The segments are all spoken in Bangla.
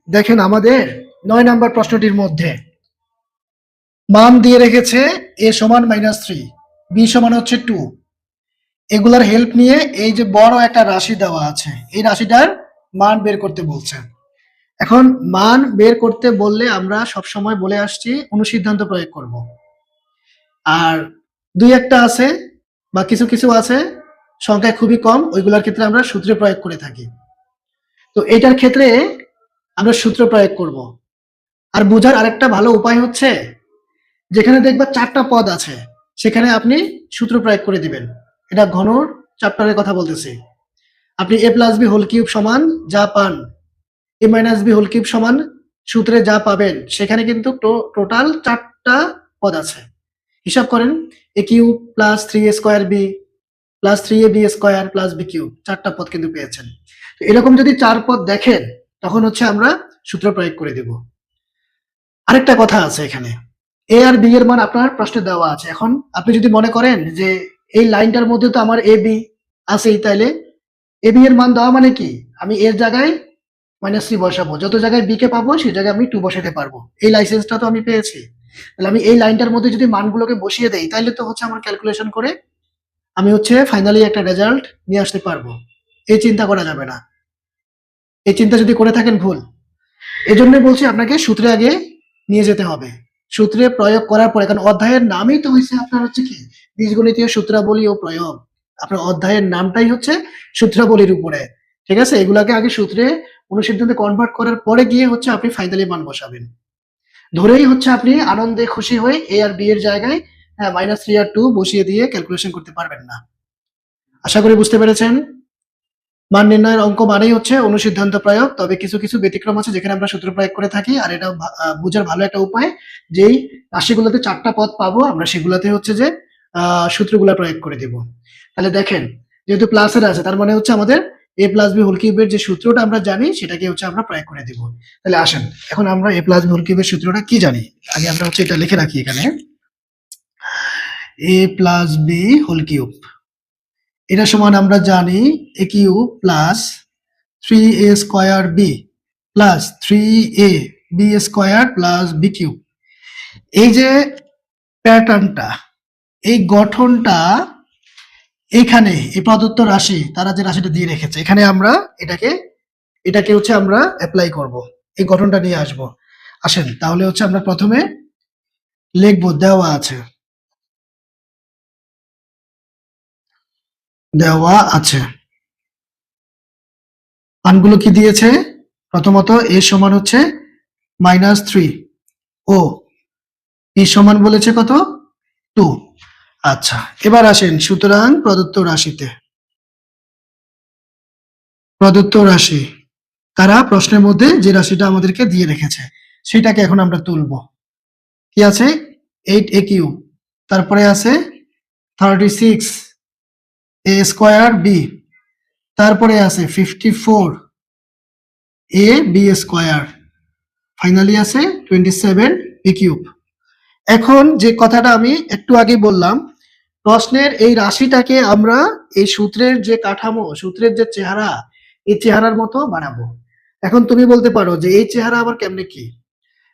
দেখেন আমাদের 9 নাম্বার প্রশ্নটির মধ্যে মান দিয়ে রেখেছে a সমান -3, b সমান হচ্ছে 2। এগুলার হেল্প নিয়ে এই যে বড় একটা রাশি দেওয়া আছে, এই রাশিটার মান বের করতে বলছে। এখন মান বের করতে বললে আমরা সবসময় বলে আসছি অনুসিদ্ধান্ত প্রয়োগ করব। আর দুই একটা আছে বা কিছু কিছু আছে সংখ্যায় খুবই কম, ওইগুলোর ক্ষেত্রে আমরা সূত্র প্রয়োগ করে থাকি। তো এটার ক্ষেত্রে আমরা সূত্র প্রয়োগ করব। আর বোঝার আরেকটা ভালো উপায় হচ্ছে, যেখানে দেখবা 4টা পদ আছে সেখানে আপনি সূত্র প্রয়োগ করে দিবেন। এটা ঘনর চ্যাপ্টারের কথা বলতেছি। আপনি a plus b whole cube সমান যা পান, a minus b whole cube সমান সূত্রে যা পাবেন, সেখানে কিন্তু টোটাল 4টা পদ আছে। হিসাব করেন, a cube plus 3a square b plus 3ab square plus b cube, 4টা পদ কিন্তু পেয়েছেন। তো এরকম যদি 4 পদ দেখেন তখন হচ্ছে আমরা সূত্র প্রয়োগ করে দেব। আরেকটা কথা আছে, এখানে এ আর বি এর মান আপনার প্রশ্নে দেওয়া আছে। এখন আপনি যদি মনে করেন যে এই লাইনটার মধ্যে তো আমার এ বি আছেই, তাইলে এ বি এর মান দেওয়া মানে কি, আমি এর জায়গায় -3 বসাবো, যত জায়গায় বি কে পাবো সেই জায়গায় আমি 2 বসাতে পারবো। এই লাইসেন্সটা তো আমি পেয়েছি। তাহলে আমি এই লাইনটার মধ্যে যদি মানগুলোকে বসিয়ে দেই, তাহলে তো হচ্ছে আমার ক্যালকুলেশন করে আমি হচ্ছে ফাইনালি একটা রেজাল্ট নিয়ে আসতে পারবো। এই চিন্তা করা যাবে না, এই চিন্তা যদি করে থাকেন ভুল। এজন্য বলছি আপনাকে সূত্রে আগে নিয়ে যেতে হবে, সূত্রে প্রয়োগ করার পরে, কারণ অধ্যায়ের নামই তো হয়েছে আপনার হচ্ছে কি বীজগণিতীয় সূত্রাবলী ও প্রয়োগ। আপনার অধ্যায়ের নামটাই হচ্ছে সূত্রাবলীর উপরে, ঠিক আছে? এগুলাকে আগে সূত্রে অনুসিদ্ধান্তে কনভার্ট করার পরে গিয়ে হচ্ছে আপনি ফাইনালি মান বসাবেন। ধরেই হচ্ছে আপনি আনন্দে খুশি হয়ে এ আর বি এর জায়গায় -3 আর 2 বসিয়ে দিয়ে ক্যালকুলেশন করতে পারবেন না। আশা করি বুঝতে পেরেছেন। মান নির্ণয়ের অঙ্ক মানেই হচ্ছে অনুসিদ্ধান্ত প্রয়োগ, তবে কিছু কিছু ব্যতিক্রম আছে যেখানে আমরা সূত্র প্রয়োগ করে থাকি। আর এটা বোঝার ভালো একটা উপায়, যেই রাশিগুলোতে 4টা পদ পাবো আমরা সেগুলোতে হচ্ছে যে সূত্রগুলো প্রয়োগ করে দিব। তাহলে দেখেন, যেহেতু প্লাসের আছে তার মানে হচ্ছে আমাদের a প্লাস বি হোল কিউবের যে সূত্রটা আমরা জানি সেটাকে হচ্ছে আমরা প্রয়োগ করে দিব। তাহলে আসেন এখন আমরা a প্লাস বি হোল কিউবের সূত্রটা কি জানি, আগে আমরা হচ্ছে এটা লিখে রাখি এখানে। a plus b whole cube, এটা সমান আমরা জানি a cube plus 3a square b plus 3a b square plus b cube. এই যে প্যাটার্নটা, এই গঠনটা এখানে এই প্রদত্ত রাশি তারা যে রাশিটা দিয়ে রেখেছে এখানে আমরা এটাকে হচ্ছে আমরা অ্যাপ্লাই করব, এই গঠনটা নিয়ে আসব। আসেন তাহলে হচ্ছে আমরা প্রথমে লিখব, দেওয়া আছে মানগুলো কি দিয়েছে। প্রথমত a সমান হচ্ছে -3 ও b সমান বলেছে কত 2। আচ্ছা, এবার আসেন সুতরাং প্রদত্ত রাশি তারা প্রশ্নের মধ্যে যে রাশিটা আমাদেরকে দিয়ে রেখেছে সেটাকে এখন আমরা তুলব। কি আছে, 8a কিউব, তারপরে আছে 36 a স্কয়ার বি, তারপরে আছে 54 a বি স্কয়ার, ফাইনালি আছে 27 বি কিউব। এখন যে কথাটা আমি একটু আগে বললাম, প্রশ্নের এই রাশিটাকে আমরা এই সূত্রের যে কাঠামো, সূত্রের যে চেহারা, এই চেহারার মতো বানাবো। এখন তুমি বলতে পারো যে এই চেহারা আবার কেমনে কি?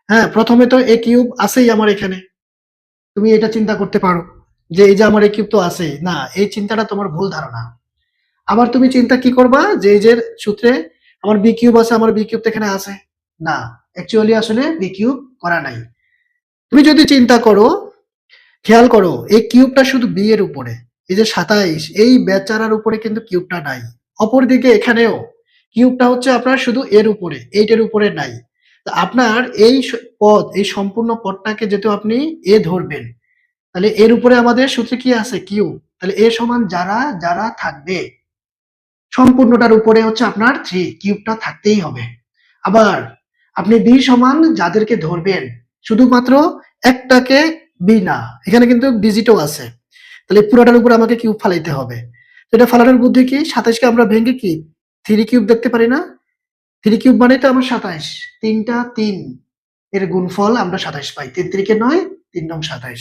হ্যাঁ, প্রথমে তো a কিউব আছেই আমার এখানে, তুমি এটা চিন্তা করতে পারো যে এই যে আমার a কিউব তো আছেই। না, এই চিন্তাটা তোমার ভুল ধারণা। আবার তুমি চিন্তা কি করবা যে এই যে সূত্রে আমার বি কিউব আছে, আমার বি কিউব তো এখানে আছে। না, অ্যাকচুয়ালি আসলে বি কিউব করা নাই। তুমি যদি চিন্তা করো, খেয়াল করো এই কিউবটা শুধু বি এর উপরে, এই যে 27 এই বেচারার উপরে কিন্তু কিউবটা নাই। অপরদিকে এখানেও কিউবটা হচ্ছে আপনার শুধু এর উপরে, 8 এর উপরে নাই। তো আপনার এই পদ, এই সম্পূর্ণ পদটাকে যেহেতু আপনি এ ধরবেন, তাহলে এর উপরে আমাদের সূত্রে কি আছে কিউব, তাহলে এ সমান যারা যারা থাকবে সম্পূর্ণটার উপরে হচ্ছে আপনার 3, কিউবটা থাকতেই হবে। আবার আপনি বি সমান যাদেরকে ধরবেন, শুধুমাত্র একটাকে বি না, এখানে কিন্তু ডিজিটও আছে, তাহলে পুরোটার উপর আমাকে কিউব ফালাইতে হবে। তো এটা ফালানোর বুদ্ধি কি, 27কে আমরা ভেঙে কি 3 কিউব দেখতে পারি না? 3 কিউব মানে তো আমার 27, তিনটা 3 এর গুণফল আমরা 27 পাই, 3 3 9, 3 9 27।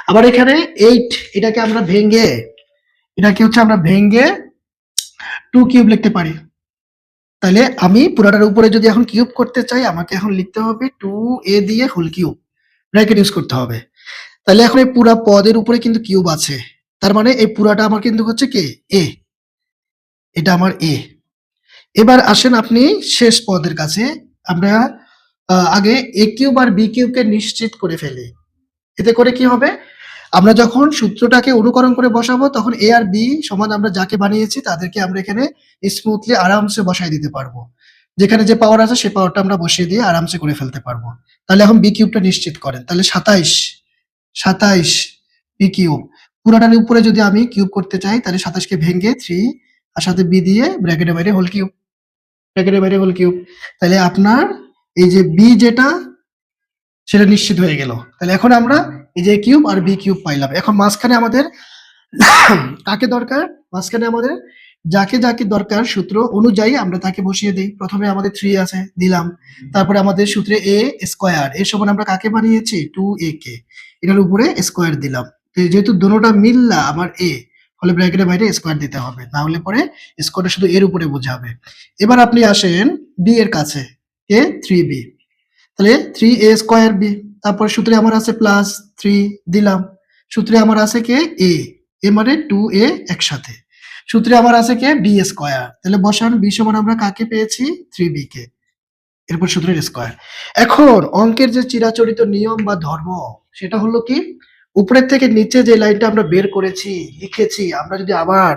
আবার এখানে 8, এটাকে আমরা ভেঙে, এটাকে হচ্ছে আমরা ভেঙে 2 কিউব লিখতে পারি। তাহলে আমি পুরাটার উপরে যদি এখন কিউব করতে চাই, আমাকে এখন লিখতে হবে 2a দিয়ে হোল কিউব, ব্র্যাকেট ইউজ করতে হবে। তাহলে এখন এই পুরা পদের উপরে কিন্তু কিউব আছে, তার মানে এই পুরাটা আমার কিন্তু হচ্ছে কে, এ, এটা আমার এ। এবার আসেন আপনি শেষ পদের কাছে, আমরা আগে এ কিউব আর বি কিউবকে নিশ্চিত করে ফেলি। এতে করে কি হবে, আমরা যখন সূত্রটাকে অনুকরণ করে বসাবো তখন এ আর বি সমান আমরা যাকে বানিয়েছি তাদেরকে আমরা এখানে স্মুথলি আরামসে বসাই দিতে পারবো। যেখানে যে পাওয়ার আছে সেই পাওয়ারটা আমরা বসিয়ে দিয়ে আরামসে করে ফেলতে পারবো। তাহলে এখন বি কিউবটা নিশ্চিত করেন, তাহলে 27 বি কিউব, পুরাটার উপরে যদি আমি কিউব করতে চাই তাহলে 27 কে ভেঙে 3 আর সাথে বি দিয়ে ব্র্যাকেটের বাইরে হোল কিউব, ব্র্যাকেটের বাইরে হোল কিউব। তাহলে আপনার এই যে বি যেটা সেটা নিশ্চিত হয়ে গেল। তাহলে এখন আমরা এই যে কিউব আর বি কিউব পাইলাম। এখন মাঝখানে আমাদের কাকে দরকার, মাঝখানে আমাদের যাকে যাকে দরকার সূত্র অনুযায়ী আমরা তাকে বসিয়ে দিই। প্রথমে আমাদের 3 আছে, দিলাম। তারপরে আমাদের সূত্রে a স্কয়ার, এর সমান আমরা কাকে বানিয়েছি, 2a কে, এটার উপরে স্কয়ার দিলাম। তো যেহেতু দুটোটা মিললা আমার a, ফলে ব্র্যাকেটের বাইরে স্কয়ার দিতে হবে, না হলে পরে স্কয়ারটা শুধু এর উপরে বোঝাবে। এবার আপনি আসেন বি এর কাছে, a 3b, তাহলে 3a স্কয়ার b, তারপর সূত্রে আমার আছে প্লাস 3 দিলাম। সূত্রে আমার আছে কে, a, এ মানে 2a একসাথে। সূত্রে আমার আছে কে, বি স্কয়ার, তাহলে বসান বি সমান আমরা কাকে পেয়েছি, 3b কে, এরপর সূত্রের স্কয়ার। এখন অঙ্কের যে চিরাচরিত নিয়ম বা ধর্ম সেটা হলো কি, উপরের থেকে নিচে যে লাইনটা আমরা বের করেছি লিখেছি, আমরা যদি আবার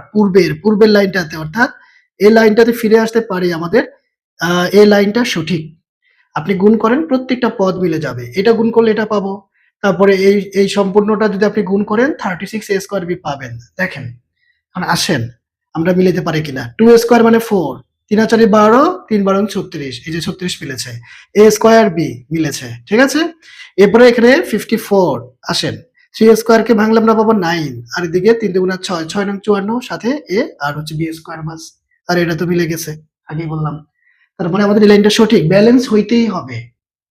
পূর্বের লাইনটাতে অর্থাৎ এই লাইনটাতে ফিরে আসতে পারি, আমাদের এই লাইনটা সঠিক। আপনি গুণ করেন প্রত্যেকটা পদ মিলে যাবে, এটা গুণ করলে এটা পাবো, তারপরে এই সম্পূর্ণটা যদি আপনি গুণ করেন 36a স্কয়ার বি পাবেন। দেখেন এখন আসেন আমরা মিলাতে পারি কিনা, 2 স্কয়ার মানে 4, 3 আর 4 12, 3 12 36, এই যে 36 মিলেছে, a স্কয়ার বি মিলেছে, ঠিক আছে। এরপরে এখানে 54 আসেন, 3 স্কয়ার কে ভাঙলে আমরা পাবো 9, আর এদিকে 3 দুগুণা 6, 6 নং 54, সাথে a আর হচ্ছে বি স্কয়ার বাস, আর এটা তো মিলে গেছে, আগেই বললাম। তারপরে আমাদের এই লাইনটা সঠিক, ব্যালেন্স হইতেই হবে,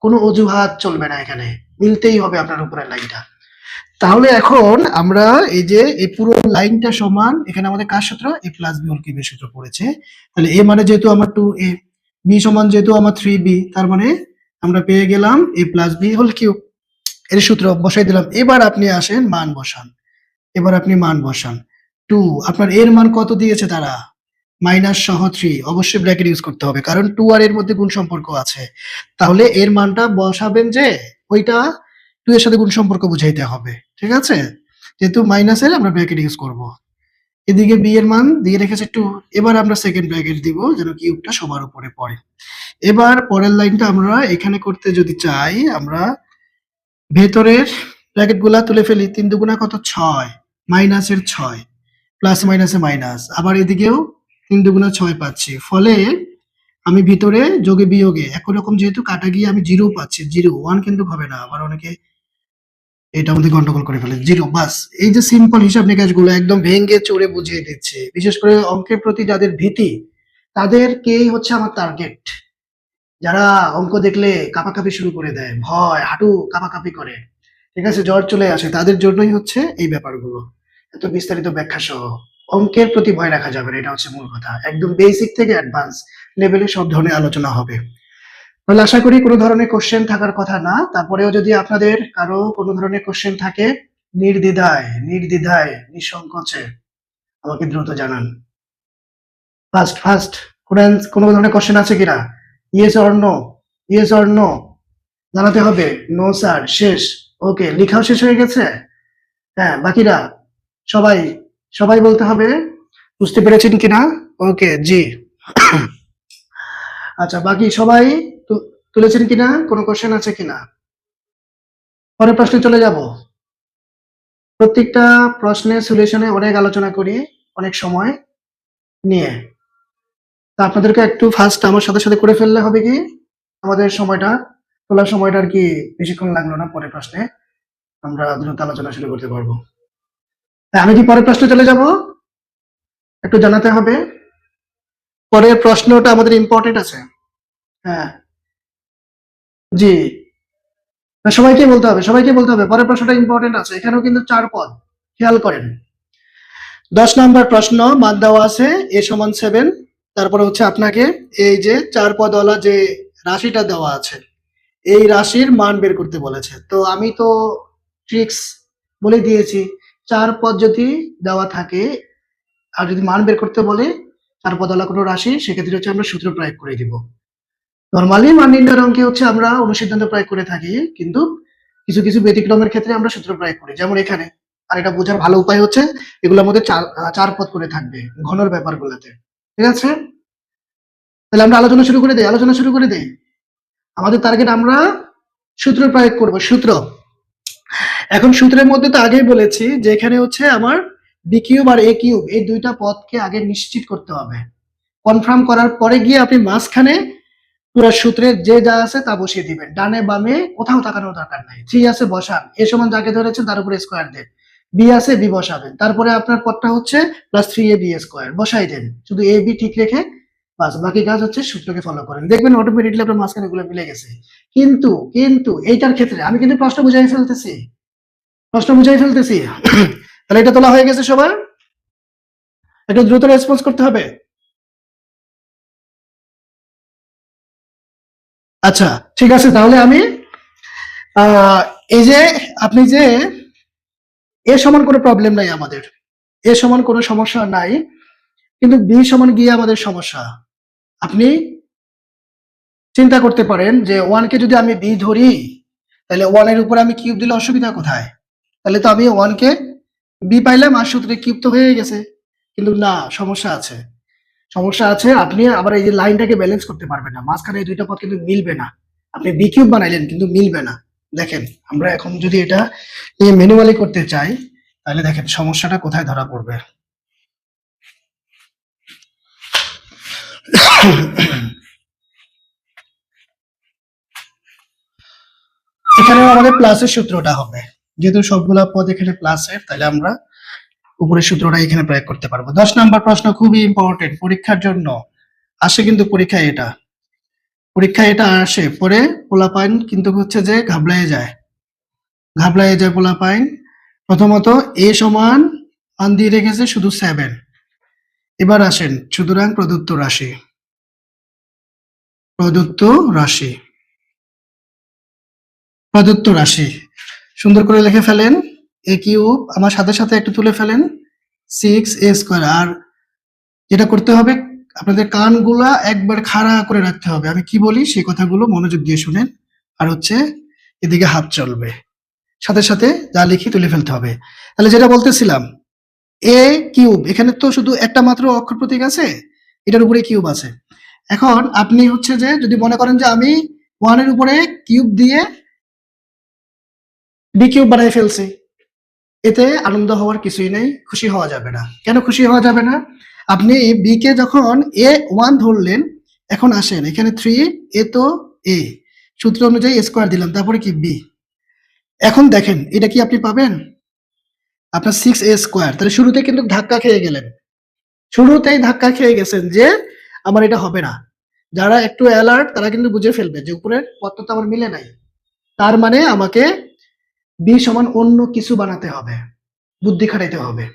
কোনো অজুহাত চলবে না, এখানে মিলতেই হবে আপনার উপরের লাইনটা। তাহলে এখন আমরা এই যে এই পুরো লাইনটা সমান, এখানে আমাদের কার সূত্র, a প্লাস বি হোল কিউবের সূত্র পড়েছে। তাহলে a মানে যেহেতু আমার 2a, b সমান যেহেতু আমার 3b, তার মানে আমরা পেয়ে গেলাম a plus b whole cube, এর সূত্র বসাই দিলাম। এবার আপনি আসেন মান বসান, এবার আপনি মান বসান। 2, আপনার এর মান কত দিয়েছে তারা, মাইনাস সহ 3, অবশ্যই ব্র্যাকেট ইউজ করতে হবে কারণ 2 আর এর মধ্যে গুণ সম্পর্ক আছে। তাহলে এর মানটা বসাবেন যে ওইটা 2 এর সাথে গুণ সম্পর্ক বুঝাইতে হবে, ঠিক আছে। যেহেতু মাইনাসের আমরা ব্র্যাকেট ইউজ করব। এদিকে বি এর মান দিয়ে রেখেছে 2, এবার আমরা সেকেন্ড ব্র্যাকেট দিব যেন কিউবটা সবার উপরে পড়ে। এবার পরের লাইনটা আমরা এখানে করতে যদি চাই, আমরা ভেতরের ব্র্যাকেটগুলা তুলে ফেলি। 3 দুগুণা কত, 6, মাইনাসের 6, প্লাস মাইনাসে মাইনাস, আবার এদিকেও 3 দুগুণা 6 পাচ্ছি, ফলে আমি ভিতরে যোগে বিয়োগে একই রকম যেহেতু কাটা গিয়ে আমি 0 পাচ্ছি, 0 1 কিন্তু হবে না, আবার অনেকে এটা মধ্যে গন্ডগোল করে ফেলে, 0 বাস। এই যে সিম্পল হিসাব নিকাশগুলো একদম ভেঙে চড়ে বুঝিয়ে দিচ্ছে, বিশেষ করে অঙ্কের প্রতি যাদের ভীতি তাদেরকেই হচ্ছে আমার টার্গেট। যারা অঙ্ক দেখলে কাঁপাকাঁপি শুরু করে দেয়, ভয়, হাঁটু কাঁপাকাঁপি করে, ঠিক আছে, জ্বর চলে আসে, তাদের জন্যই হচ্ছে এই ব্যাপারগুলো, এত বিস্তারিত ব্যাখ্যা সহ। অঙ্কের প্রতি ভয় রাখা যাবে না, এটা হচ্ছে মূল কথা। একদম বেসিক থেকে অ্যাডভান্স লেভেলে সব ধরনের আলোচনা হবে। তাহলে আশা করি কোনো ধরনের কোশ্চেন থাকার কথা না, তারপরেও যদি আপনাদের কারো কোনো ধরনের কোশ্চেন থাকে, নির্দ্বিধায় নিঃসংকোচে আমাকে দ্রুত জানান। ফার্স্ট কোনো ধরনের কোশ্চেন আছে কিনা, yes or no, yes or no জানাতে হবে, নো স্যার, শেষ, ওকে, লেখাও শেষ হয়ে গেছে, হ্যাঁ, বাকিরা সবাই সবাই বলতে হবে বুঝতে পেরেছেন কিনা, ওকে, জি। আচ্ছা, বাকি সবাই তুলেছেন কিনা, কোনো কোশ্চেন আছে কিনা, পরের প্রশ্নে চলে যাব। প্রত্যেকটা প্রশ্নের সলিউশনে অনেক আলোচনা করি, অনেক সময় নিয়ে, তা আপনাদেরকে একটু ফার্স্ট আমার সাথে সাথে করে ফেললে হবে কি, আমাদের সময়টা তোলার সময়টা আর কি বেশিক্ষণ লাগলো না, পরের প্রশ্নে আমরা দ্রুত আলোচনা শুরু করতে পারবো। আমি কি পরের প্রশ্নে চলে যাব, একটু জানাতে হবে। পরের প্রশ্নটা আমাদের ইম্পর্টেন্ট আছে, হ্যাঁ, জি, সবাইকে বলতে হবে, পরের প্রশ্নটা ইম্পর্টেন্ট আছে, এখানেও কিন্তু 4 পদ, খেয়াল করেন। 10 নম্বর প্রশ্ন, মান দেওয়া আছে a সমান 7, তারপরে হচ্ছে আপনাকে এই যে 4 পদওয়ালা যে রাশিটা দেওয়া আছে, এই রাশির মান বের করতে বলেছে। তো আমি তো ট্রিক্স বলে দিয়েছি, 4 পদ যদি দেওয়া থাকে আর যদি মান বের করতে বলে 4 পদওয়ালা কোনো রাশি, সেক্ষেত্রে হচ্ছে আমরা সূত্র প্রয়োগ করে দিব। নরমালি মান নির্ণয়ের অঙ্কে হচ্ছে আমরা অনুসিদ্ধান্ত প্রয়োগ করে থাকি, কিন্তু কিছু কিছু ব্যতিক্রমের ক্ষেত্রে আমরা সূত্র প্রয়োগ করি, যেমন এখানে। আর এটা বোঝার ভালো উপায় হচ্ছে এগুলোর মধ্যে 4 পদ করে থাকবে ঘনর ব্যাপারগুলোতে। ঠিক আছে, তাহলে আমরা আলোচনা শুরু করে দেই। আমাদের টার্গেট আমরা সূত্র প্রয়োগ করব, সূত্র। এখন সূত্রের মধ্যে তো আগেই বলেছি যে এখানে হচ্ছে আমার বি কিউব আর এ কিউব এই দুইটা পদকে আগে নিশ্চিত করতে হবে। কনফার্ম করার পরে গিয়ে আপনি মাঝখানে পুরো সূত্রের যে যা আছে তা বসিয়ে দিবেন, ডানে বামে কোথাও তাকানোর দরকার নাই। 3 আছে বসান, এ সমান যাকে ধরেছেন তার উপরে স্কোয়ার দেন, বি আছে বি বসাবেন, তারপরে আপনার পদটা হচ্ছে প্লাস 3ab স্কোয়ার বসাই দেন, শুধু এ বি ঠিক রেখে বাস বাকি কাজ হচ্ছে সূত্রকে ফলো করেন, দেখবেন অটোমেটিকলি আপনার মাঝখানে গুলো মিলে গেছে। কিন্তু কিন্তু এইটার ক্ষেত্রে আমি কিন্তু প্রশ্ন বুঝাই ফেলতেছি তাহলে এটা তোলা হয়ে গেছে সবার, একটু দ্রুত রেসপন্স করতে হবে। আচ্ছা, ঠিক আছে, তাহলে আমি এই যে আপনি যে এ সমান কোনো প্রবলেম নাই আমাদের, এ সমান কোনো সমস্যা নাই, কিন্তু বি সমান গিয়ে আমাদের সমস্যা। আপনি চিন্তা করতে পারেন যে 1 কে যদি আমি বি ধরি, তাহলে 1 এর উপর আমি কিউব দিলে অসুবিধা কোথায়? তাহলে তো আমি 1 কে বি পাইলাম আর সূত্রে কিউব তো হয়ে গেছে। কিন্তু না, সমস্যা আছে, আপনি আবার এই যে লাইনটাকে ব্যালেন্স করতে পারবেন না, মাঝখানে এই দুইটা পদ কিন্তু মিলবে না। আপনি বি কিউব বানাইলেন কিন্তু মিলবে না। দেখেন, আমরা এখন যদি এটা ম্যানুয়ালি করতে চাই, তাহলে দেখেন সমস্যাটা কোথায় ধরা পড়বে। এখানেও আমাদের প্লাসের সূত্রটা হবে, যেহেতু সবগুলা পদ এখানে প্লাসের, তাহলে আমরা উপরের সূত্রটা এখানে প্রয়োগ করতে পারবো। 10 নাম্বার প্রশ্ন খুবই ইম্পর্টেন্ট পরীক্ষার জন্য আসে, কিন্তু পরীক্ষায় এটা আসে, পরে পোলাপাইন কিন্তু হচ্ছে যে ঘাবড়ায় যায় পোলাপাইন। প্রথমত এ সমান মান দিয়ে রেখেছে শুধু 7। এবার আসেন, সুতরাং প্রদত্ত রাশি সুন্দর করে লিখে ফেলেন। এ কিউব আমার সাথে সাথে একটু তুলে ফেলেন, 6a²। আর যেটা করতে হবে, আপনাদের কানগুলা একবার খাড়া করে রাখতে হবে, আমি কি বলি সেই কথাগুলো মনোযোগ দিয়ে শুনেন। আর হচ্ছে এদিকে হাত চলবে, সাথে সাথে যা লিখি তুলে ফেলতে হবে। তাহলে যেটা বলতেছিলাম, এ কিউব, এখানে তো শুধু একটা মাত্র অক্ষর প্রতীক আছে, এটার উপরে কিউব আছে। এখন আপনি হচ্ছে যে যদি মনে করেন যে আমি 1 এর উপরে কিউব দিয়ে বি কিউব বানাই ফেলছি, এতে আনন্দ হওয়ার কিছুই নেই, খুশি হওয়া যাবে না। কেন খুশি হওয়া যাবে না? আপনি বি কে যখন a1 ধরলেন, এখন আসেন এখানে 3, এ তো a, সূত্র অনুযায়ী স্কোয়ার দিলাম, তারপরে কি বি। এখন দেখেন এটা কি আপনি পাবেন? আপনার 6a²। তাহলে শুরুতেই কিন্তু ধাক্কা খেয়ে গেলেন, শুরুতেই ধাক্কা খেয়ে গেছেন যে আমার এটা হবে না। যারা একটু অ্যালার্ট তারা কিন্তু বুঝে ফেলবে যে উপরের পদটা তো আমার মিলে নাই, তার মানে আমাকে বি সমান অন্য কিছু বানাতে হবে, বুদ্ধি খাটাইতে হবে।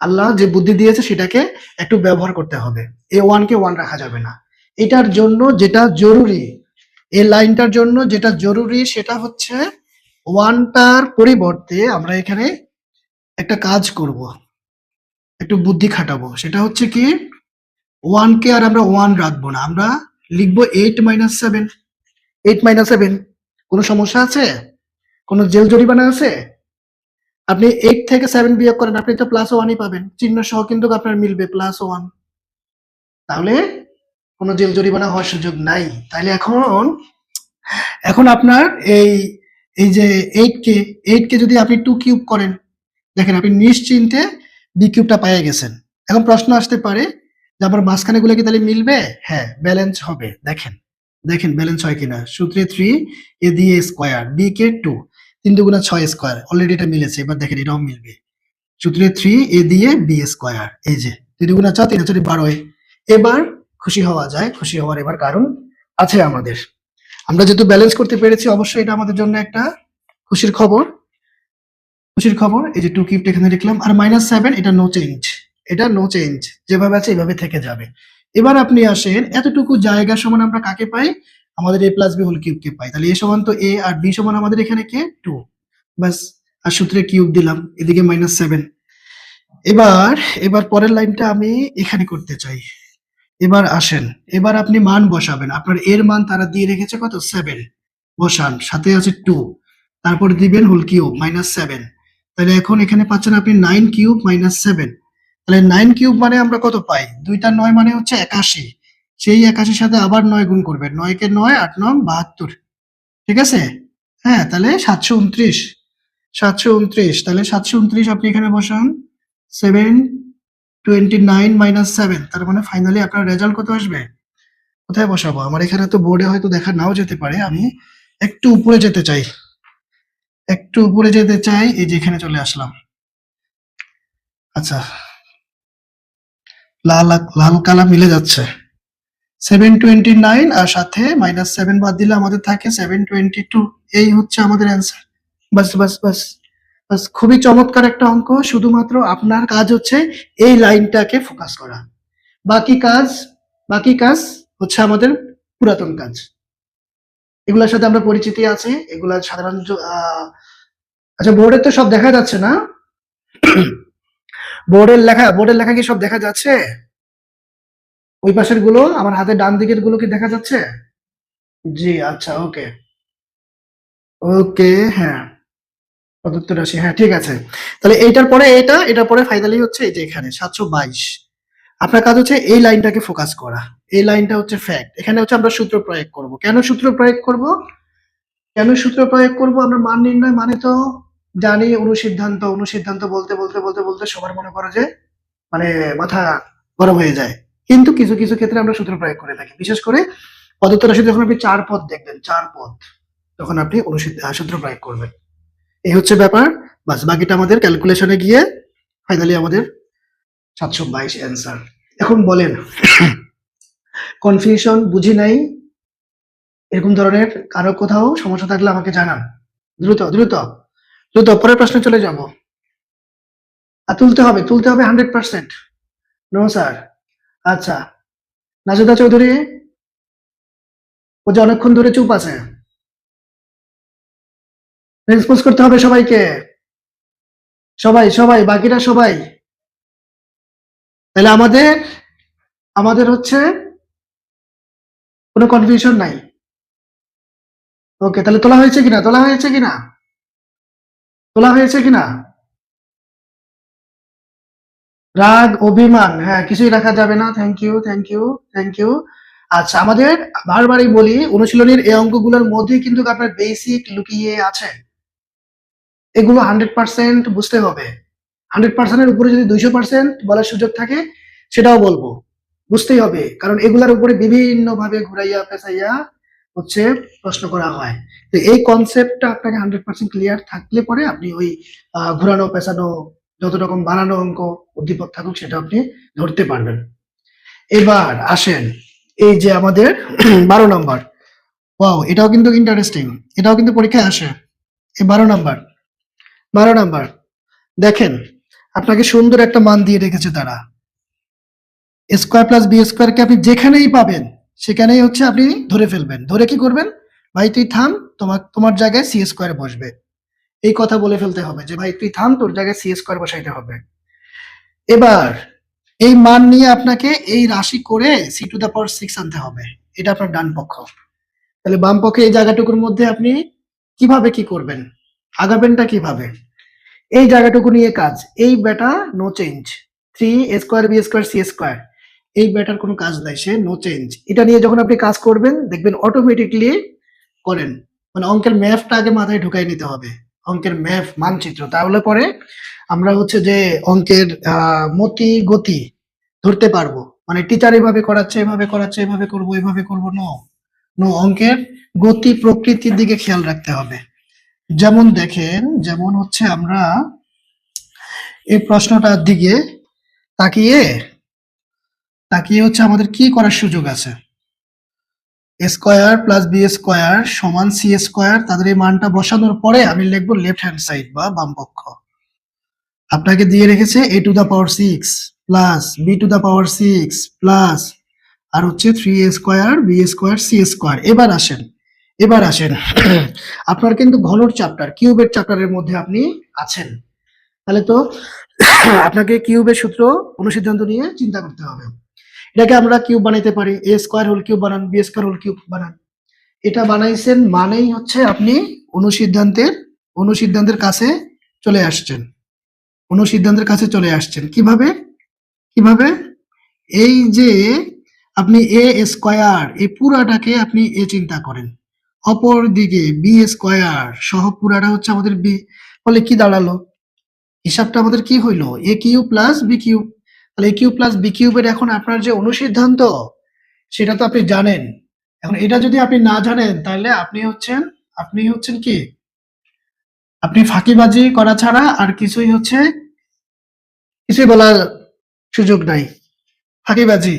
আল্লাহ যে বুদ্ধি দিয়েছে সেটাকে একটু ব্যবহার করতে হবে। a1 কে 1 রাখা যাবে না। এটার জন্য যেটা জরুরি, এই লাইনটার জন্য যেটা জরুরি সেটা হচ্ছে 1টার পরিবর্তে আমরা এখানে একটা কাজ করব, একটু বুদ্ধি খাটাবো। সেটা হচ্ছে কি, 1 কে আর আমরা 1 রাখবো না, আমরা লিখবো 8 - 7। 8 - 7 কোনো সমস্যা আছে? কোনো জেল জরিমানা আছে? আপনি 8 থেকে 7 বিয়োগ করেন, আপনি তো +1ই পাবেন, চিহ্ন সহ কিন্তু আপনার মিলবে +1। তাহলে কোনো জেল জরিমানা হওয়ার সুযোগ নাই। তাইলে এখন আপনার এই এই যে 8 কে যদি আপনি 2 কিউব করেন, দেখেন আপনি নিশ্চিন্তে বি কিউবটা পেয়ে গেছেন। এখন প্রশ্ন আসতে পারে যে আমার মাঝখানে গুলো কি তাহলে মিলবে? হ্যাঁ, ব্যালেন্স হবে। দেখেন ব্যালেন্স হয় কিনা। সূত্রে 3, এ দিয়ে স্কোয়ার, বি কে 2, 3 দুগুণা 6 স্কোয়ার, অলরেডি এটা মিলেছে। এবার দেখেন এটাও মিলবে। সূত্রে 3, এ দিয়ে বি স্কোয়ার, এই যে 3 দুগুণা 4, 3 4 12। এবার খুশি হওয়া যায়, খুশি হওয়ার এবার কারণ আছে আমাদের। আমরা যেহেতু ব্যালেন্স করতে পেরেছি, অবশ্যই এটা আমাদের জন্য একটা খুশির খবর। এই যে 2 কিউবটা এখানে লিখলাম, আর -7 এটা নো চেঞ্জ, যেভাবে আছে এভাবে থেকে যাবে। এবার আপনি আসেন, এতটুকু জায়গা সমান আমরা কাকে পাই? আমাদের a plus b whole cube কে পাই। তাহলে a সমান তো a আর b সমান আমাদের এখানে কে 2। ব্যাস, আর সূত্রে কিউব দিলাম, এদিকে -7। এবার এবার পরের লাইনটা আমি এখানে করতে চাই। এবার আসেন, এবার আপনি মান বসাবেন। আপনার এর মান তারা দিয়ে রেখেছে কত? 7। বসান, সাথে আছে 2, তারপর দিবেন হোল কিউব -7। তাহলে এখন এখানে পাচ্ছেন আপনি 9 কিউব -7। তাহলে 9 কিউব মানে আমরা কত পাই? 2টা 9 মানে হচ্ছে 81। সেই 81 সাথে আবার 9 গুণ করবেন। 9 কে 9, 8 9 72। ঠিক আছে? হ্যাঁ, তাহলে 729। 729, তাহলে 729 আপনি এখানে বসান। 729 -7, তার মানে ফাইনালি আপনার রেজাল্ট কত আসবে? কোথায় বসাবো? আমার এখানে তো বোর্ডে হয়তো দেখা নাও যেতে পারে। আমি একটু উপরে যেতে চাই। একটু উপরে যেতে চাই। এই যে এখানে চলে আসলাম। আচ্ছা, লাল কালা মিলে যাচ্ছে। 729 আর সাথে -7 বাদ দিলে আমাদের থাকে 722। এই হচ্ছে আমাদের অ্যান্সার। বাস বাস বাস বাস, খুবই চমৎকার একটা অঙ্ক। শুধুমাত্র আপনার কাজ হচ্ছে এই লাইনটাকে ফোকাস করা। বাকি কাজ বাকি কাজ হচ্ছে আমাদের পুরাতন কাজ। এগুলোর সাথে আমরা পরিচিতি আছে। এগুলা সাধারণ আচ্ছা, বোর্ডে তো সব দেখা যাচ্ছে না? বোর্ডের লেখা কি সব দেখা যাচ্ছে? ওই পাশের গুলো, আমার হাতের ডান দিকের গুলো কি দেখা যাচ্ছে? জি, আচ্ছা, ওকে। ওকে, হ্যাঁ, প্রদত্ত রাশি, হ্যাঁ, ঠিক আছে। তাহলে এইটার পরে এটার পরে ফাইনালি হচ্ছে এই যে এখানে 722। আপনার কাজ হচ্ছে এই লাইনটাকে ফোকাস করা। এই লাইনটা হচ্ছে ফ্যাক্ট। এখানে হচ্ছে আমরা সূত্র প্রয়োগ করব। কেন সূত্র প্রয়োগ করব? আমরা মান নির্ণয় মানে তো জানি, অনুসিদ্ধান্ত বলতে সবার মনে করো যে মানে মাথা গরম হয়ে যায়। কিন্তু কিছু কিছু ক্ষেত্রে আমরা সূত্র প্রয়োগ করে থাকি। বিশেষ করে পদার্থ রাশিতে যখন আপনি 4 পদ দেখবেন, 4 পদ, তখন আপনি সূত্র প্রয়োগ করবেন। এই হচ্ছে ব্যাপার। বাস, বাকিটা আমাদের ক্যালকুলেশনে গিয়ে ফাইনালি আমাদের 722 অ্যান্সার। এখন বলেন, কনফিউশন, বুঝি নাই, এরকম ধরনের কারো কোথাও সমস্যা থাকলে আমাকে জানান। দ্রুত দ্রুত দ্রুত পরের প্রশ্নে চলে যাব। আর তুলতে হবে 100%। No sir. আচ্ছা, নাজেদা চৌধুরী, ও যে অনেকক্ষণ ধরে চুপ আছে, রেসপন্স করতে হবে সবাইকে। সবাই সবাই বাকিরা সবাই। তাহলে আমাদের আমাদের হচ্ছে কোনো কনফিউশন নাই। ওকে, তাহলে তোলা হয়েছে কিনা? রাগ, অভিমান, হ্যাঁ, কিছুই রাখা যাবে না। Thank you, thank you, thank you. আচ্ছা, আমাদের বারবারই বলি, অনুশীলনীর এই অঙ্কগুলোর মধ্যেই কিন্তু আপনার বেসিক লুকিয়ে আছে। এগুলো 100% বুঝতে হবে। 100% এর উপরে যদি 200% বলার সুযোগ থাকে, সেটাও বলবো। বুঝতেই হবে, কারণ এগুলার উপরে বিভিন্ন ভাবে ঘুরাইয়া পেঁচাইয়া হচ্ছে প্রশ্ন করা হয়। তো এই কনসেপ্টটা আপনাকে 100% ক্লিয়ার থাকলে পরে আপনি ওই ঘুরানো পেঁচানো যত রকম বানানো অঙ্ক উদ্দীপক থাকুক সেটা আপনি ধরতে পারবেন। এবার আসেন, এই যে আমাদের 12 নম্বর। ওয়াও, এটাও কিন্তু ইন্টারেস্টিং। এটাও কিন্তু পরীক্ষায় আসে। এই 12 নম্বর দেখেন, আপনাকে সুন্দর একটা মান দিয়ে রেখেছে তারা। a স্কয়ার প্লাস বি স্কয়ারকে আপনি যেখানেই পাবেন সেখানেই হচ্ছে আপনি ধরে ফেলবেন। ধরে কি করবেন? ভাই তুই থাম, তোমার জায়গায় সি স্কয়ার বসবে। এই কথা বলে ফেলতে হবে যে ভাই তুই থাম, তোর জায়গায় সি স্কয়ার বসাইতে হবে। এবার এই মান নিয়ে আপনাকে এই রাশি করে সি টু দা পাওয়ার 6 আনতে হবে। এটা আপনার ডান পক্ষ। তাহলে বাম পক্ষে এই জায়গাটুকুর মধ্যে আপনি কিভাবে কি করবেন? আগাবেনটা কিভাবে? এই জায়গাটুকু নিয়ে কাজ। এই বেটা no change. 3 a square b square c square, এই বেটার কোনো কাজ নাই, সে নো চেঞ্জ। এটা নিয়ে যখন আপনি কাজ করবেন দেখবেন অটোমেটিকলি করেন। মানে অঙ্কের ম্যাপটা আগে মাথায় ঢুকাই নিতে হবে। অঙ্কের ম্যাপ, মানচিত্র, তাহলে পরে আমরা হচ্ছে যে অঙ্কের মতি গতি ধরতে পারবো। মানে টিচার এভাবে করাচ্ছে, এভাবে করবো, এভাবে করবো, নো নো, অঙ্কের গতি প্রকৃতির দিকে খেয়াল রাখতে হবে। যেমন দেখেন, যেমন হচ্ছে আমরা এই প্রশ্নটার দিকে তাকিয়ে তাকিয়ে হচ্ছে আমাদের কি করার সুযোগ আছে? a square plus b square সমান সি স্কয়ার, তাদের এই মানটা বসানোর পরে আমি লিখবো লেফট হ্যান্ড সাইড বা বাম পক্ষ। আপনাকে দিয়ে রেখেছে a to the power 6 plus b to the power 6 plus আর হচ্ছে 3a square b square c square. এবার আসেন আপনার কিন্তু ঘনর চ্যাপ্টার, কিউবের চ্যাপ্টারের মধ্যে আপনি আছেন। তাহলে তো আপনাকে কিউবের সূত্র অনুসিদ্ধান্ত নিয়ে চিন্তা করতে হবে। এটাকে আমরা কিউব বানাইতে পারি, a স্কয়ার হোল কিউব বানান, b স্কয়ার হোল কিউব বানান। এটা বানাইছেন মানেই হচ্ছে আপনি অনুসিদ্ধান্তের কাছে চলে আসছেন। কিভাবে? এই যে আপনি a স্কয়ার, এই পুরাটাকে আপনি a চিন্তা করেন, অপর দিকে b স্কয়ার সহ পুরাটা হচ্ছে আমাদের b, ফলে কি দাঁড়ালো? হিসাবটা আমাদের কি হইলো? a cube plus b cube. তাহলে a কিউব প্লাস b কিউবের এখন আপনার যে অনুসিদ্ধান্ত সেটা তো আপনি জানেন। এখন এটা যদি আপনি না জানেন তাহলে আপনি হচ্ছেন কি? আপনি ফাঁকিবাজি করা ছাড়া আর কিছুই বলার সুযোগ নাই। ফাঁকিবাজি।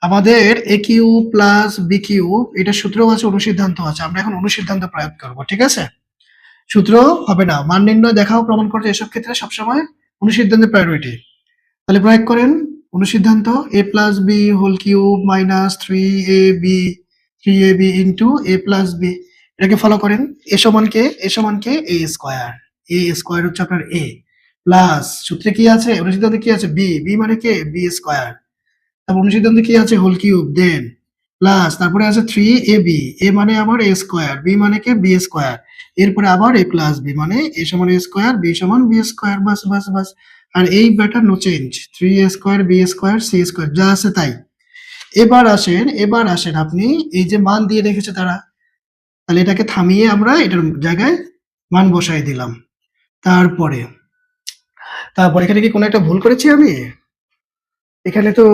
আমাদের a cube plus b cube এটা সূত্রও আছে, অনুসিদ্ধান্ত আছে। আমরা এখন অনুসিদ্ধান্ত প্রয়োগ করব, ঠিক আছে? সূত্র হবে না, মান নির্ণয় দেখাও প্রমাণ করতে এসব ক্ষেত্রে সবসময় অনুসিদ্ধান্তের প্রায়োরিটি। তাহলে প্রয়োগ করেন অনুসিদ্ধান্ত, a plus b whole cube minus 3ab into a plus b। এটাকে ফলো করেন। a সমানকে a স্কয়ার হচ্ছে আপনার a প্লাস সূত্রে কি আছে, অনুসিদ্ধান্তে কি আছে, b মানে কে, b স্কয়ার। তারপর অনুসিদ্ধান্তে কি আছে, হোল কিউব, দেন প্লাস তারপরে আছে 3ab, a মানে আমার a স্কয়ার, b মানে কে, b স্কয়ার, এরপরে আবার a প্লাস b মানে a সমান a স্কয়ার, b সমান b স্কয়ার। বাস বাস বাস। আর এই ব্যাটার no change, 3a square, b square, c square যা আছে তাই। এবার আসেন আপনি এই যে মান দিয়ে রেখেছে তারা, তাহলে এটাকে থামিয়ে আমরা এটার জায়গায় মান বসাই দিলাম। তারপরে এখানে কি কোনো একটা ভুল করেছি আমি? এখানে তো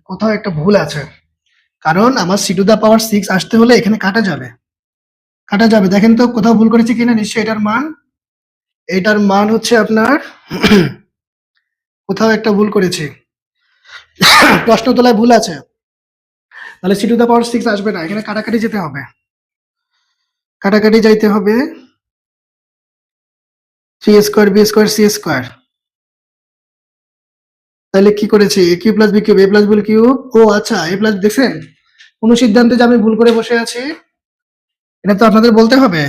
কোথাও একটা ভুল আছে, কারণ আমার c টু দা পাওয়ার 6 আসতে হলে এখানে কাটা যাবে। দেখেন তো কোথাও ভুল করেছি কিনা। নিশ্চয়ই এটার মান হচ্ছে আপনার কোথাও একটা ভুল করেছি, প্রশ্ন তোলায় ভুল আছে। তাহলে c টু দা পাওয়ার 6 আসবে না, এখানে কাটাকাটি যাইতে হবে 3a square, b square, c square. তাহলে কি করেছি, a cube plus b cube, a plus b cube. ও আচ্ছা, a প্লাস, দেখছেন অনুসিদ্ধান্তে যে আমি ভুল করে বসে আছি, এটা তো আপনাদের বলতে হবে।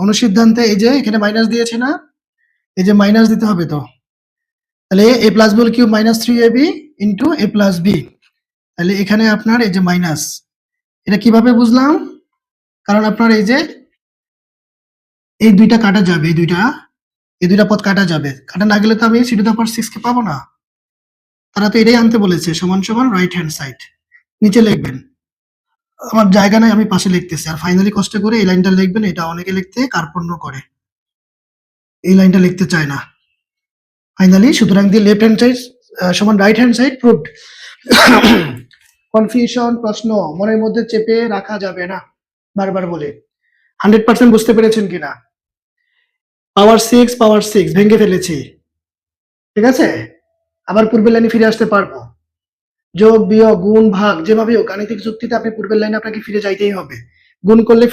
অনুসিদ্ধান্তে এই যে এখানে মাইনাস দিয়েছি না, এই যে মাইনাস দিতে হবে। তো তাহলে a plus b cube minus 3ab into a plus b। তাহলে এখানে আপনার এই যে মাইনাস, এটা কিভাবে বুঝলাম? কারণ আপনার এই যে এই দুইটা কাটা যাবে, এই দুইটা পদ কাটা যাবে, কাটা না গেলে তো আমি c টু দা পাওয়ার 6 কে পাবো না। তারা তো এটাই আনতে বলেছে, সমান সমান রাইট হ্যান্ড সাইড। নিচে লিখবেন, আমার জায়গা নাই, আমি পাশে লিখতেছি। আর ফাইনালি কষ্ট করে এই লাইনটা লিখবেন, এটা অনেকে লিখতে কার্পণ্য করে, এই লাইনটা লিখতে চায় না। ফাইনালি সুতরাং দিয়ে লেফট হ্যান্ড সাইড সমান right hand side proved. Confusion প্রশ্ন মনের মধ্যে চেপে রাখা যাবে না, বারবার বলে। 100% বুঝতে পেরেছেন কিনা? পাওয়ার 6 ভেঙে ফেলেছি, ঠিক আছে? আবার পূর্বের লাইনে ফিরে আসতে পারবো। যোগ বিয়োগ গুণ ভাগ যেভাবে হোক, গাণিতিক যুক্তিতে আপনি পূর্বের লাইনে আপনাকে ফিরে যাইতেই হবে। গুণ করলে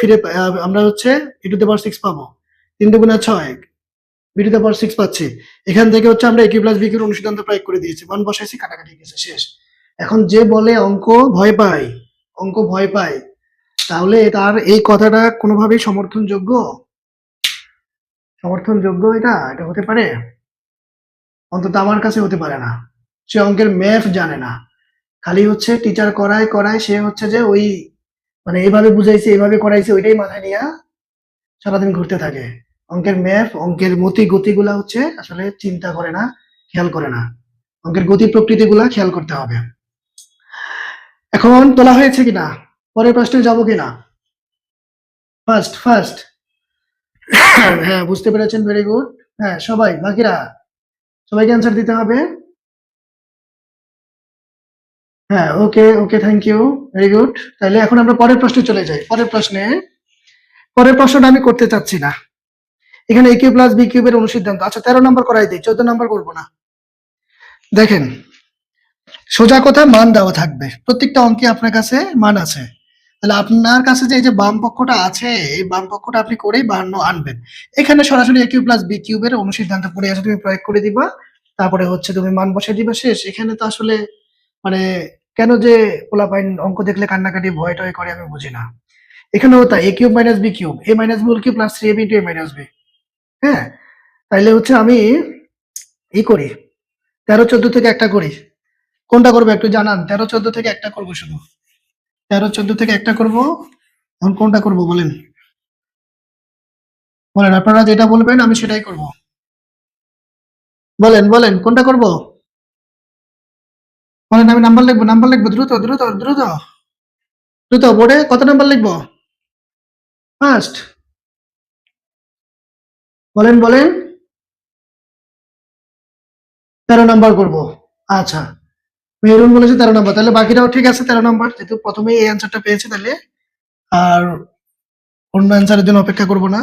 আমরা হচ্ছে e টু দ্য পাওয়ার 6 পাবো, 3 দুগুণে 6, b টু দ্য পাওয়ার 6 পাচ্ছি। এখান থেকে হচ্ছে আমরা a cube plus b cube অনুসিদ্ধান্ত প্রয়োগ করে দিয়েছি, মান বসাইছি, কাটাকাটি গেছে, শেষ। এখন যে বলে অঙ্ক ভয় পায়, তাহলে তার এই কথাটা কোনোভাবেই সমর্থনযোগ্য এটা হতে পারে? অন্তত আমার কাছে হতে পারে না। সে অঙ্কের ম্যাথ জানে না, খালি হচ্ছে টিচার করায় সে হচ্ছে যে ওই মানে এইভাবে বুঝাইছে, এইভাবে করাইছে, ওইটাই মাথায় নিয়ে সারাদিন ঘুরতে থাকে। অঙ্কের ম্যাথ, অঙ্কের গতিগুলা হচ্ছে আসলে চিন্তা করে না, খেয়াল করে না। অঙ্কের গতি প্রকৃতিগুলা খেয়াল করতে হবে। এখন তোলা হয়েছে কিনা, পরের প্রশ্নে যাব কিনা? ফার্স্ট হ্যাঁ, বুঝতে পেরেছেন, ভেরি গুড। হ্যাঁ, বাকিরা সবাইকে অ্যান্সার দিতে হবে। হ্যাঁ, ওকে, থ্যাংক ইউ, ভেরি গুড। তাহলে এখন আমরা পরের প্রশ্নে চলে যাই। পরের প্রশ্নটা আমি করতে চাচ্ছি না। এখানে a কিউব প্লাস b কিউবের অনুসিদ্ধান্ত। আচ্ছা, 13 নম্বর করাই দিই, 14 নম্বর করবো না। দেখেন, সোজা কথা, মান দেওয়া থাকবে, প্রত্যেকটা অঙ্কে আপনার কাছে মান আছে। তাহলে আপনার কাছে যে এই যে বাম পক্ষটা আছে, এই বাম পক্ষটা আপনি করেই 52 আনবেন। এখানে সরাসরি a কিউব প্লাস b কিউবের অনুসিদ্ধান্ত পড়ে আছে, তুমি প্রয়োগ করে দিবা, তারপরে হচ্ছে তুমি মান বসিয়ে দিবা, শেষ। এখানে তো আসলে মানে কেন যে পোলাপাইন অঙ্ক দেখলে কান্নাকাটি ভয় টয় করে আমি বুঝি না। এখানেও তাই, a cube minus b cube, a minus b whole cube plus 3ab into a minus b। হ্যাঁ, তাইলে হচ্ছে আমি করি 13 14 থেকে একটা করি। কোনটা করবো একটু জানান? 13 14 থেকে একটা করবো শুধু, 13 14 থেকে একটা করবো। এখন কোনটা করবো বলেন, বলেন আপনারা যেটা বলবেন আমি সেটাই করব। বলেন বলেন কোনটা করব, বলেন। আমি নাম্বার লিখবো দ্রুত দ্রুত দ্রুত দ্রুত। বোর্ডে কত নাম্বার লিখবো? ফার্স্ট বলেন বলেন। 13 নাম্বার করব। আচ্ছা, মেহরুন বলেছে 13 নাম্বার, তাহলে বাকিটাও ঠিক আছে। 13 নাম্বার যেহেতু প্রথমেই এই অ্যান্সারটা পেয়েছে, তাহলে আর অন্য অ্যান্সারের জন্য অপেক্ষা করব না,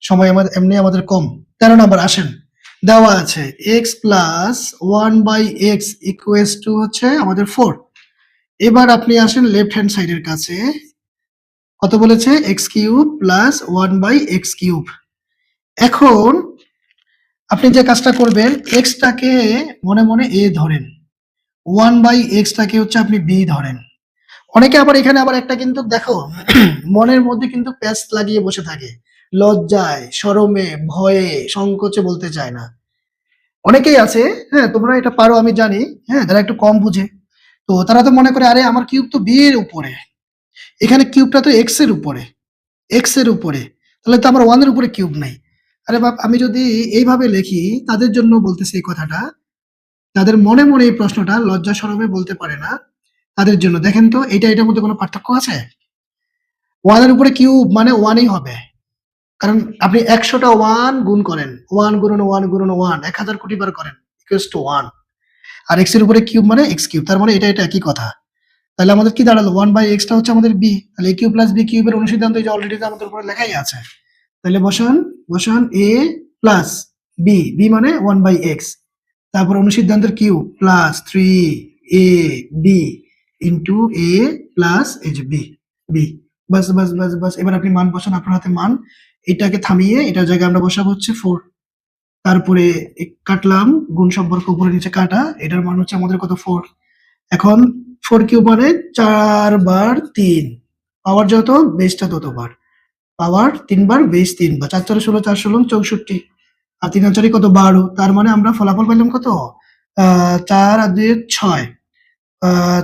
সময় আমাদের এমনি আমাদের কম। 13 নাম্বার আসেন, দেওয়া আছে x plus 1/x equals to হচ্ছে আমাদের 4। এবার আপনি আসেন লেফট হ্যান্ড সাইডের কাছে, কত বলেছে? X cube plus 1/x cube. এখন আপনি যে কাজটা করবেন, এক্সটাকে মনে মনে এ ধরেন, 1/x-টাকে হচ্ছে আপনি বি ধরেন। অনেকে আবার এখানে আবার একটা কিন্তু দেখো মনের মধ্যে কিন্তু প্যাচ লাগিয়ে বসে থাকে, লজ্জায়, শরমে, ভয়ে, সংকোচে বলতে চায় না। অনেকেই আছে, হ্যাঁ তোমরা এটা পারো আমি জানি, হ্যাঁ যারা একটু কম বুঝে, তো তারা তো মনে করে আরে আমার কিউব তো বি এর উপরে, এখানে কিউবটা তো এক্স এর উপরে, তাহলে তো আমার 1 এর উপরে কিউব নাই। আরে বাপ, আমি যদি এইভাবে লিখি, তাদের জন্য বলতেছি এই কথাটা, তাদের মনে মনে এই প্রশ্নটা লজ্জা শরমে বলতে পারে না, তাদের জন্য দেখেন তো এটার মধ্যে কোনো পার্থক্য আছে? 1 এর উপরে কিউব মানে 1ই হবে, কারণ আপনি 100টা 1 গুণ করেন, 1 গুণন 1 গুণন 1 1000 কোটি বার করেন ইকুয়ালস টু 1। আর x এর উপরে কিউব মানে x কিউব, তার মানে এটা একই কথা। তাহলে আমাদের কি দাঁড়ালো? 1/x টা হচ্ছে আমাদের b, তাহলে a কিউব প্লাস b কিউবের অনুসিদ্ধান্ত এই যে অলরেডি আমাদের উপরে লেখাই আছে। তাহলে বসান a প্লাস b, b মানে 1/x, তারপর অনুসিদ্ধান্তের cube plus 3ab into a plus এই যে b, b। বাস বাস বাস বাস, এবার আপনি মান বসান আপনার হাতে মান, এটাকে থামিয়ে এটার জায়গায় আমরা বসাবো হচ্ছে 4। তারপরে কাটলাম, গুণ সম্পর্ক উপরে নিচে কাটা, এটার মান হচ্ছে আমাদের কত? 4। এখন 4 কিউব মানে 4 বার 3, পাওয়ার যত বেসটা ততবার, পাওয়ার 3 বার বেস 3 বার, 4 4 16, 4 16 64, আর 3 আর 4 কত? 12। তার মানে আমরা ফলাফল পেলাম কত? 4 আর 2 6,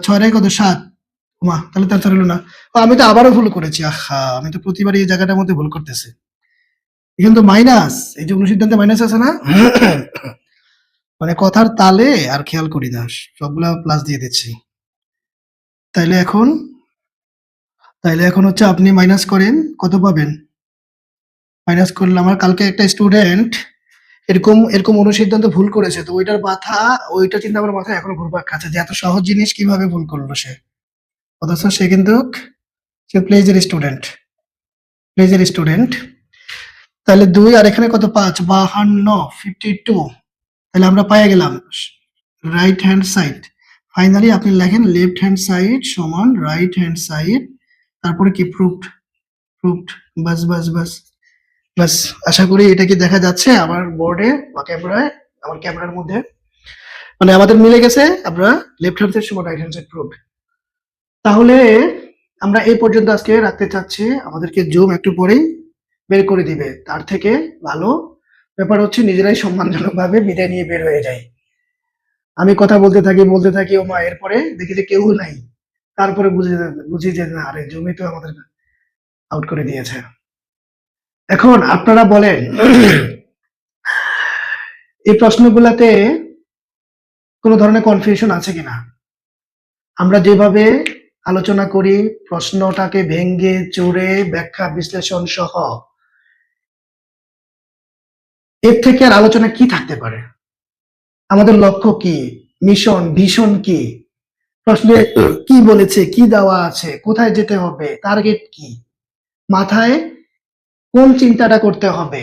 6 কত? 7। মা তাহলে তো আনসার হলো না। আমি তো আবারও ভুল করেছি, আহা আমি তো প্রতিবার এই জায়গাটার মধ্যে ভুল করতেছি। এখানে তো মাইনাস, এই যে অনুসিদ্ধান্তে মাইনাস আছে না মানে কথার তালে আর খেয়াল করি না, সবগুলা প্লাস দিয়ে দিচ্ছি। তাইলে এখন হচ্ছে আপনি মাইনাস করেন, কত পাবেন? মাইনাস করলে আমার কালকে একটা স্টুডেন্ট এরকম অনুসিদ্ধান্ত ভুল করেছে, তো ওইটা চিন্তা আমার মাথায় এখনো ঘুরপাক খাচ্ছে যে এত সহজ জিনিস কিভাবে ভুল করলো সে, অথচ সে কিন্তু প্লেজের স্টুডেন্ট। তাহলে 2 আর এখানে কত? 5, 52, 52। তাহলে আমরা পেয়ে গেলাম রাইট হ্যান্ড সাইড। ফাইনালি আপনি লেখেন লেফট হ্যান্ড সাইড সমান রাইট হ্যান্ড সাইড, তারপরে কি? প্রুফড। বাস বাস বাস বাস। আশা করি এটা কি দেখা যাচ্ছে আমার বোর্ডে বা ক্যামেরায়? আমার ক্যামেরার মধ্যে মানে আমাদের মিলে গেছে, আমরা লেফট হ্যান্ড সাইড সমান রাইট হ্যান্ড সাইড প্রুফড। তাহলে আমরা এই পর্যন্ত আজকে রাখতে চাচ্ছি, আমাদেরকে জুম একটু পরেই বের করে দিবে, তার থেকে ভালো ব্যাপার হচ্ছে নিজেরাই সম্মানজনকভাবে বিদায় নিয়ে বের হয়ে যায়। আমি কথা বলতে থাকি ও মা, এরপরে দেখি যে কেউ নাই, তারপরে বুঝি যে না, আরে জমি তো আমাদের আউট করে দিয়েছে। এখন আপনারা বলেন এই প্রশ্নগুলাতে কোনো ধরনের কনফিউশন আছে কিনা? আমরা যেভাবে আলোচনা করি, প্রশ্নটাকে ভেঙ্গে চুরে ব্যাখ্যা বিশ্লেষণ সহ, এর থেকে আর আলোচনা কি থাকতে পারে? আমাদের লক্ষ্য কি, মিশন, ভীষণ কি, প্রশ্নে কি বলেছে, কি দেওয়া আছে, কোথায় যেতে হবে, টার্গেট কি, মাথায় কোন চিন্তাটা করতে হবে।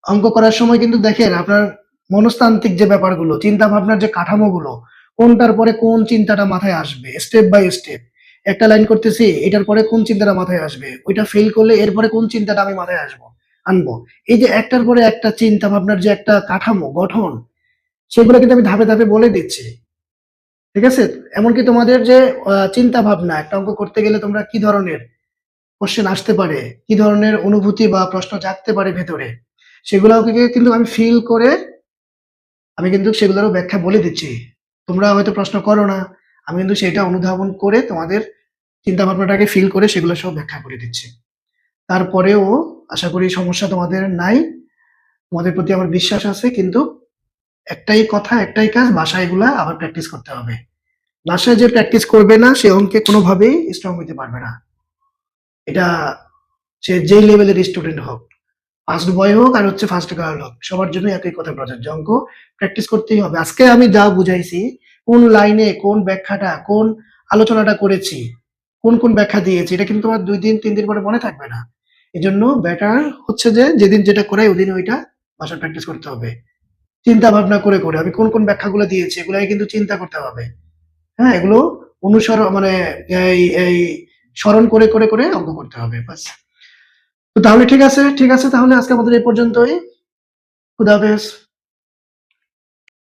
অঙ্ক করার সময় কিন্তু দেখেন আপনার মনস্তান্ত্রিক যে ব্যাপারগুলো, চিন্তা ভাবনার যে কাঠামোগুলো, কোনটার পরে কোন চিন্তাটা মাথায় আসবে, স্টেপ বাই স্টেপ। একটা লাইন করতেছি, এটার পরে কোন চিন্তাটা মাথায় আসবে, ওইটা ফেল করলে এরপরে কোন চিন্তাটা আমি মাথায় আনবো। এই যে একটার পরে একটা চিন্তা ভাবনার যে একটা কাঠামো গঠন, সেগুলো কিন্তু আমি ধাপে ধাপে বলে দিচ্ছি। ঠিক আছে? এমনকি তোমাদের যে চিন্তা ভাবনা, একটা অঙ্ক করতে গেলে তোমরা কি ধরনের কোশ্চেন আসতে পারে, কি ধরনের অনুভূতি বা প্রশ্ন জাগতে পারে ভেতরে, সেগুলোকে কিন্তু আমি ফিল করে আমি কিন্তু সেগুলোরও ব্যাখ্যা বলে দিচ্ছি। তোমরা হয়তো প্রশ্ন করো না, আমি কিন্তু সেটা অনুধাবন করে তোমাদের চিন্তা ভাবনাটাকে ফিল করে সেগুলো সব ব্যাখ্যা করে দিচ্ছি। তারপরেও আশা করি সমস্যা তোমাদের নাই। তোমাদের প্রতি আমার বিশ্বাস আছে, কিন্তু একটাই কথা, একটাই কাজ, বাসায় এগুলা আবার প্র্যাকটিস করতে হবে। বাসায় যে প্র্যাকটিস করবে না সে অঙ্কে কোনোভাবেই স্ট্রং হইতে পারবে না। এটা সে যেই লেভেলের স্টুডেন্ট হোক, ফার্স্ট বয় হোক আর হচ্ছে ফার্স্ট গার্ল হোক, সবার জন্য একই কথা প্রযোজ্য। অঙ্ক প্র্যাকটিস করতেই হবে। আজকে আমি যা বুঝাইছি, কোন লাইনে কোন ব্যাখ্যাটা, কোন আলোচনাটা করেছি, কোন ব্যাখ্যা দিয়েছি, এটা কিন্তু তোমার ২ দিন ৩ দিন পরে মনে থাকবে না। এজন্য বেটার হচ্ছে যে যেদিন যেটা করাই ওদিন ওইটা বাসায় প্র্যাকটিস করতে হবে। চিন্তা ভাবনা করে আমি কোন ব্যাখ্যাগুলো দিয়েছি এগুলাই কিন্তু চিন্তা করতে হবে। হ্যাঁ? এগুলো মানে এই স্মরণ করে অঙ্ক করতে হবে। ব্যাস। তো তাহলে ঠিক আছে তাহলে আজকে আমাদের এই পর্যন্তই। খুদা হাফেজ।